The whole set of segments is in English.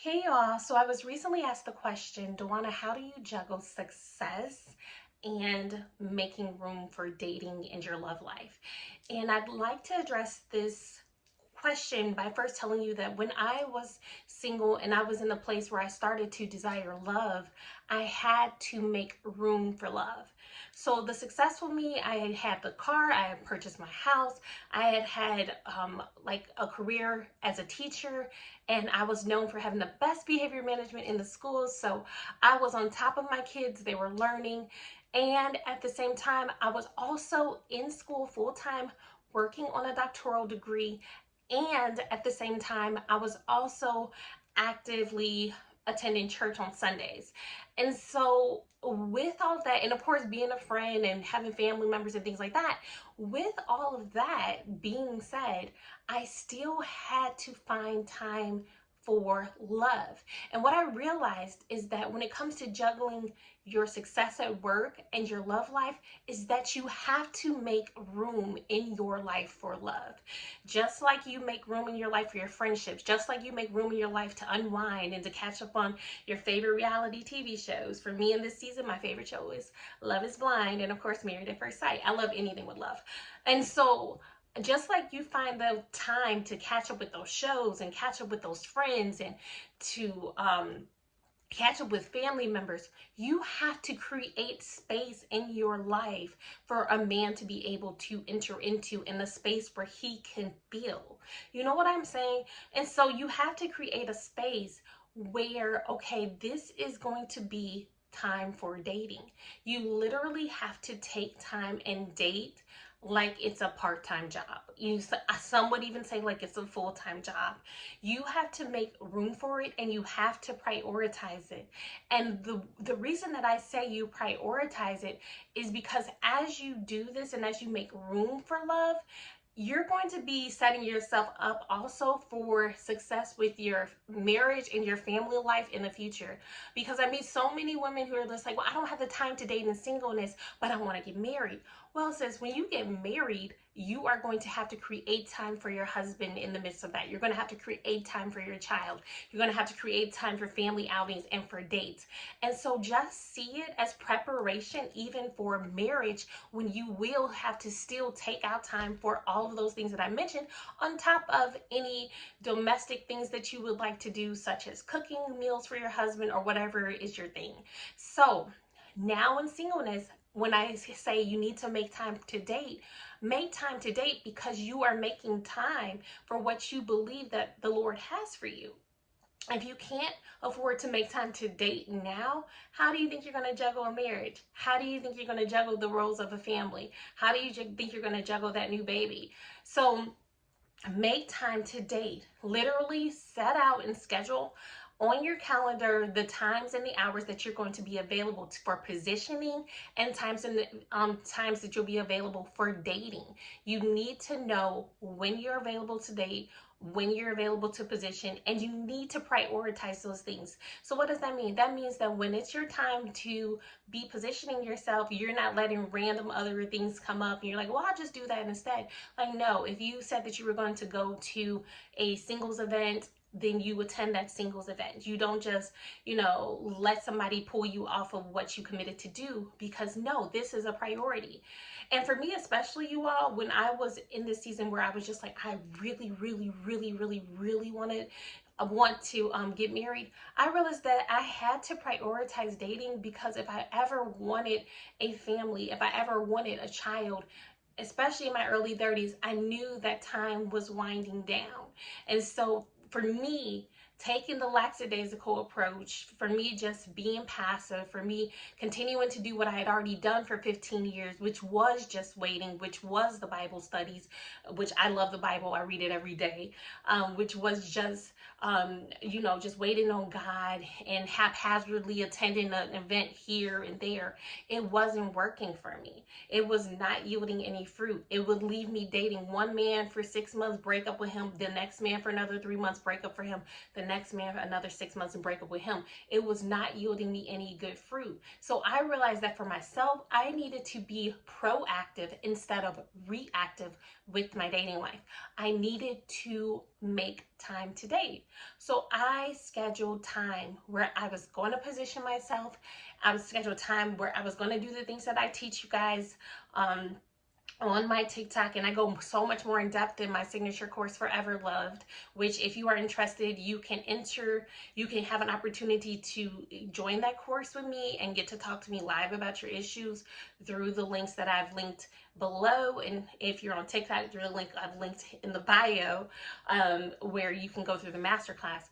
Hey y'all, so I was recently asked the question, Dewana, how do you juggle success and making room for dating in your love life? And I'd like to address this question by first telling you that when I was single and I was in the place where I started to desire love, I had to make room for love. So the successful me, I had the car, I had purchased my house, I had like a career as a teacher, and I was known for having the best behavior management in the schools. So I was on top of my kids, they were learning. And at the same time, I was also in school full time, working on a doctoral degree. And at the same time, I was also actively attending church on Sundays. And so, with all of that, and of course, being a friend and having family members and things like that, with all of that being said, I still had to find time for love. And what I realized is that when it comes to juggling your success at work and your love life, is that you have to make room in your life for love. Just like you make room in your life for your friendships, just like you make room in your life to unwind and to catch up on your favorite reality TV shows. For me in this season, my favorite show is Love is Blind and of course Married at First Sight. I love anything with love. And so just like you find the time to catch up with those shows and catch up with those friends and to catch up with family members, you have to create space in your life for a man to be able to enter into, in a space where he can feel. You know what I'm saying? And so you have to create a space where, okay, this is going to be time for dating. You literally have to take time and date like it's a part-time job. Some would even say like it's a full-time job. You have to make room for it and you have to prioritize it. And the reason that I say you prioritize it is because as you do this and as you make room for love, you're going to be setting yourself up also for success with your marriage and your family life in the future. Because I meet so many women who are just like, well, I don't have the time to date in singleness, but I want to get married. Well, sis, when you get married, you are going to have to create time for your husband in the midst of that. You're going to have to create time for your child. You're going to have to create time for family outings and for dates. And so just see it as preparation even for marriage, when you will have to still take out time for all of those things that I mentioned, on top of any domestic things that you would like to do, such as cooking meals for your husband or whatever is your thing. So now in singleness, when I say you need to make time to date because you are making time for what you believe that the Lord has for you. If you can't afford to make time to date now, how do you think you're going to juggle a marriage? How do you think you're going to juggle the roles of a family? How do you think you're going to juggle that new baby? So make time to date. Literally set out and schedule on your calendar the times and the hours that you're going to be available for positioning, and times that you'll be available for dating. You need to know when you're available to date, when you're available to position, and you need to prioritize those things. So what does that mean? That means that when it's your time to be positioning yourself, you're not letting random other things come up and you're like, well, I'll just do that instead. Like, no, if you said that you were going to go to a singles event, then you attend that singles event. You don't just, let somebody pull you off of what you committed to do, because no, this is a priority. And for me, especially, you all, when I was in this season where I was just like, I really, really, really, really, really want to get married, I realized that I had to prioritize dating, because if I ever wanted a family, if I ever wanted a child, especially in my early 30s, I knew that time was winding down. And so for me, taking the lackadaisical approach, for me just being passive, for me continuing to do what I had already done for 15 years, which was just waiting, which was the Bible studies, which I love the Bible, I read it every day, which was just, just waiting on God and haphazardly attending an event here and there. It wasn't working for me. It was not yielding any fruit. It would leave me dating one man for 6 months, break up with him, the next man for another 3 months, breakup for him, the next man another 6 months and breakup with him. It was not yielding me any good fruit. So I realized that for myself, I needed to be proactive instead of reactive with my dating life. I needed to make time to date. So I scheduled time where I was going to position myself. I was scheduled time where I was going to do the things that I teach you guys on my TikTok, and I go so much more in depth in my signature course, Forever Loved, which if you are interested, you can have an opportunity to join that course with me and get to talk to me live about your issues through the links that I've linked below. And if you're on TikTok, through the link I've linked in the bio, where you can go through the masterclass,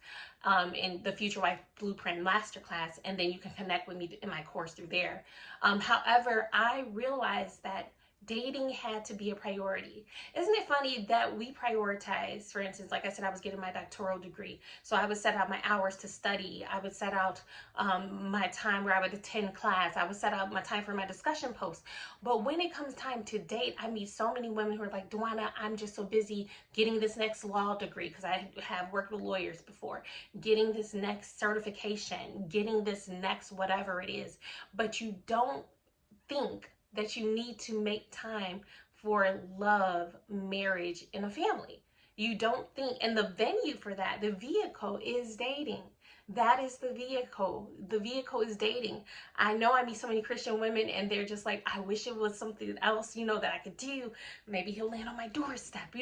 in the Future Wife Blueprint Masterclass, and then you can connect with me in my course through there. However, I realized that dating had to be a priority. Isn't it funny that we prioritize, for instance, like I said, I was getting my doctoral degree. So I would set out my hours to study. I would set out my time where I would attend class. I would set out my time for my discussion posts. But when it comes time to date, I meet so many women who are like, Duana, I'm just so busy getting this next law degree, because I have worked with lawyers before, getting this next certification, getting this next whatever it is. But you don't think that you need to make time for love, marriage, and a family. You don't think, and the venue for that, the vehicle is dating. That is the vehicle. The vehicle is dating. I know I meet so many Christian women and they're just like, I wish it was something else, that I could do. Maybe he'll land on my doorstep,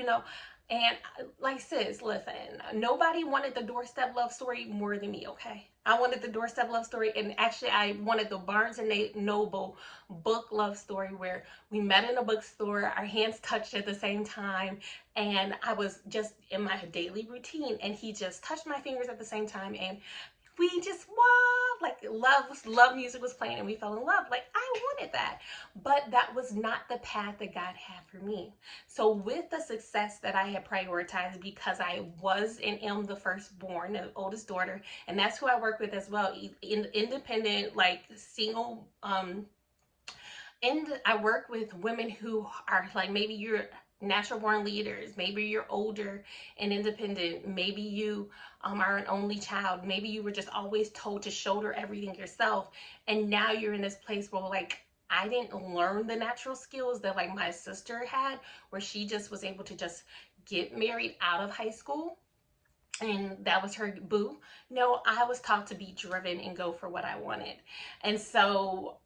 And like, sis, listen, nobody wanted the doorstep love story more than me, okay? I wanted the doorstep love story, and actually I wanted the Barnes and Noble book love story where we met in a bookstore, our hands touched at the same time, and I was just in my daily routine, and he just touched my fingers at the same time, and we just, wow, like love music was playing and we fell in love. Like, I wanted that, but that was not the path that God had for me. So with the success that I had prioritized, because I was and am the firstborn, the oldest daughter, and that's who I work with as well, independent, like single, and I work with women who are like, maybe you're natural born leaders, maybe you're older and independent, maybe you are an only child, maybe you were just always told to shoulder everything yourself, and now you're in this place where, like, I didn't learn the natural skills that like my sister had, where she just was able to just get married out of high school and that was her boo. No, I was taught to be driven and go for what I wanted. And so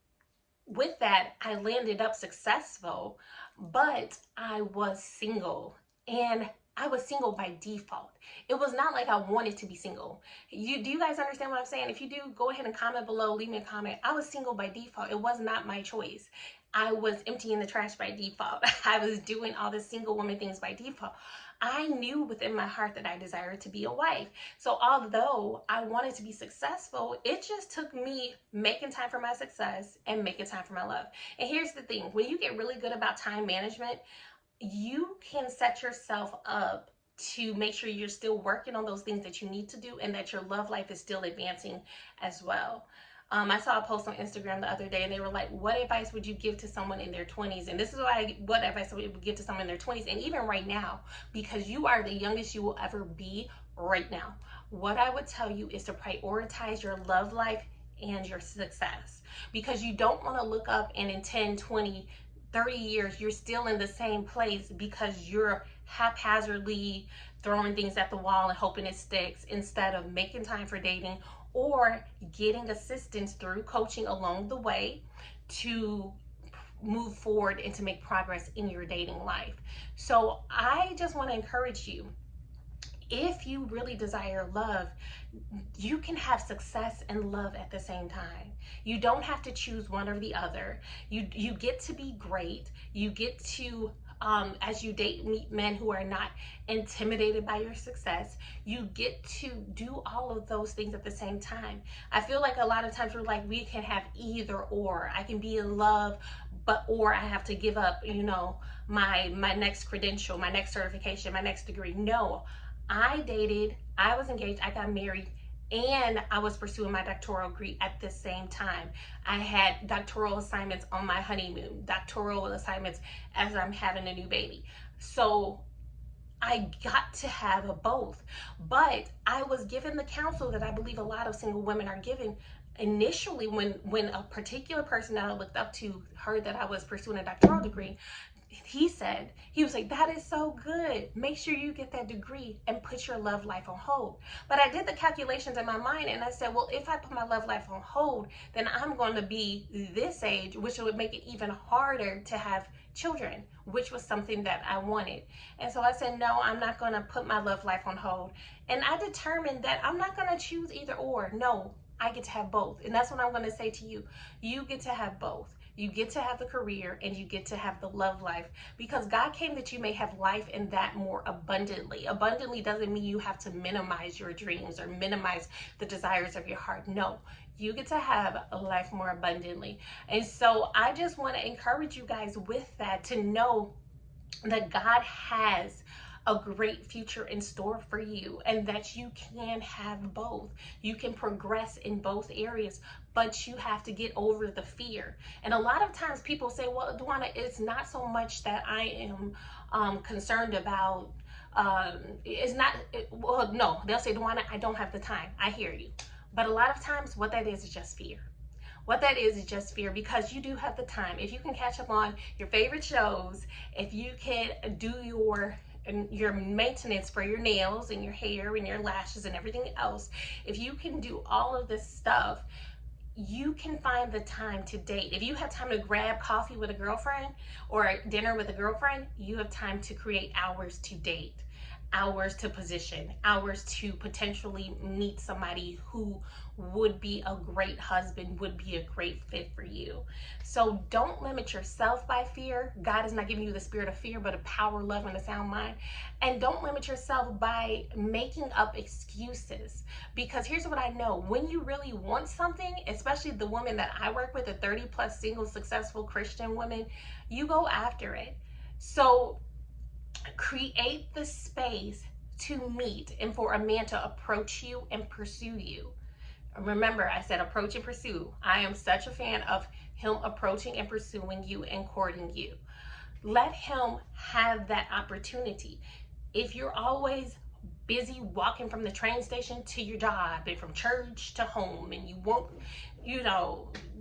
with that, I landed up successful, but I was single, and I was single by default. It was not like I wanted to be single. Do you guys understand what I'm saying? If you do, go ahead and comment below, leave me a comment. I was single by default. It was not my choice. I was emptying the trash by default. I was doing all the single woman things by default. I knew within my heart that I desired to be a wife. So although I wanted to be successful, it just took me making time for my success and making time for my love. And here's the thing, when you get really good about time management, you can set yourself up to make sure you're still working on those things that you need to do and that your love life is still advancing as well. I saw a post on Instagram the other day and they were like, what advice would you give to someone in their 20s? And this is what advice I would give to someone in their 20s, and even right now, because you are the youngest you will ever be right now. What I would tell you is to prioritize your love life and your success, because you don't want to look up and in 10, 20, 30 years, you're still in the same place because you're haphazardly throwing things at the wall and hoping it sticks, instead of making time for dating or getting assistance through coaching along the way to move forward and to make progress in your dating life. So I just want to encourage you, if you really desire love, you can have success and love at the same time. You don't have to choose one or the other. You get to be great. You get to, as you date, meet men who are not intimidated by your success. You get to do all of those things at the same time. I feel like a lot of times we're like, we can have either or. I can be in love, or I have to give up, my next credential, my next certification, my next degree. No, I dated, I was engaged, I got married, and I was pursuing my doctoral degree at the same time. I had doctoral assignments on my honeymoon, doctoral assignments as I'm having a new baby. So I got to have both. But I was given the counsel that I believe a lot of single women are given initially when a particular person that I looked up to heard that I was pursuing a doctoral degree. He was like, that is so good. Make sure you get that degree and put your love life on hold. But I did the calculations in my mind and I said, well, if I put my love life on hold, then I'm going to be this age, which would make it even harder to have children, which was something that I wanted. And so I said, no, I'm not going to put my love life on hold. And I determined that I'm not going to choose either or. No, I get to have both. And that's what I'm going to say to you. You get to have both. You get to have the career and you get to have the love life, because God came that you may have life and that more abundantly. Abundantly doesn't mean you have to minimize your dreams or minimize the desires of your heart. No, you get to have a life more abundantly. And so I just want to encourage you guys with that, to know that God has a great future in store for you and that you can have both. You can progress in both areas, but you have to get over the fear. And a lot of times people say, well, Duana, it's not so much that I am concerned about. It's not, well, no, they'll say, Duana, I don't have the time. I hear you. But a lot of times what that is just fear. What that is just fear, because you do have the time. If you can catch up on your favorite shows, if you can do your maintenance for your nails and your hair and your lashes and everything else, if you can do all of this stuff, you can find the time to date. If you have time to grab coffee with a girlfriend or dinner with a girlfriend, you have time to create hours to date, hours to position, hours to potentially meet somebody who would be a great husband, would be a great fit for you. So don't limit yourself by fear. God is not giving you the spirit of fear, but a power, love, and a sound mind. And don't limit yourself by making up excuses. Because here's what I know. When you really want something, especially the woman that I work with, a 30+ single successful Christian woman, you go after it. So create the space to meet and for a man to approach you and pursue you. Remember, I said approach and pursue. I am such a fan of him approaching and pursuing you and courting you. Let him have that opportunity. If you're always busy walking from the train station to your job and from church to home, and you won't, you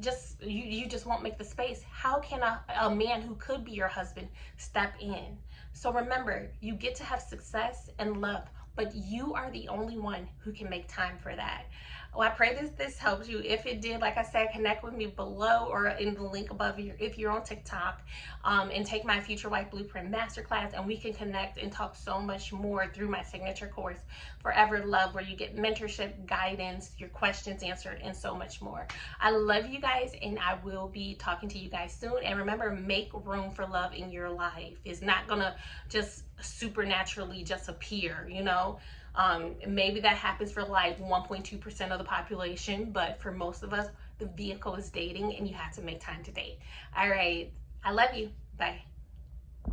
just won't make the space, how can a man who could be your husband step in? So remember, you get to have success and love, but you are the only one who can make time for that. Well, I pray this helps you. If it did, like I said, connect with me below or in the link above if you're on TikTok, and take my Future Wife Blueprint Masterclass, and we can connect and talk so much more through my signature course, Forever Love, where you get mentorship, guidance, your questions answered, and so much more. I love you guys, and I will be talking to you guys soon. And remember, make room for love in your life. It's not gonna just supernaturally just appear, maybe that happens for like 1.2% of the population, but for most of us, the vehicle is dating, and you have to make time to date. All right, I love you. Bye.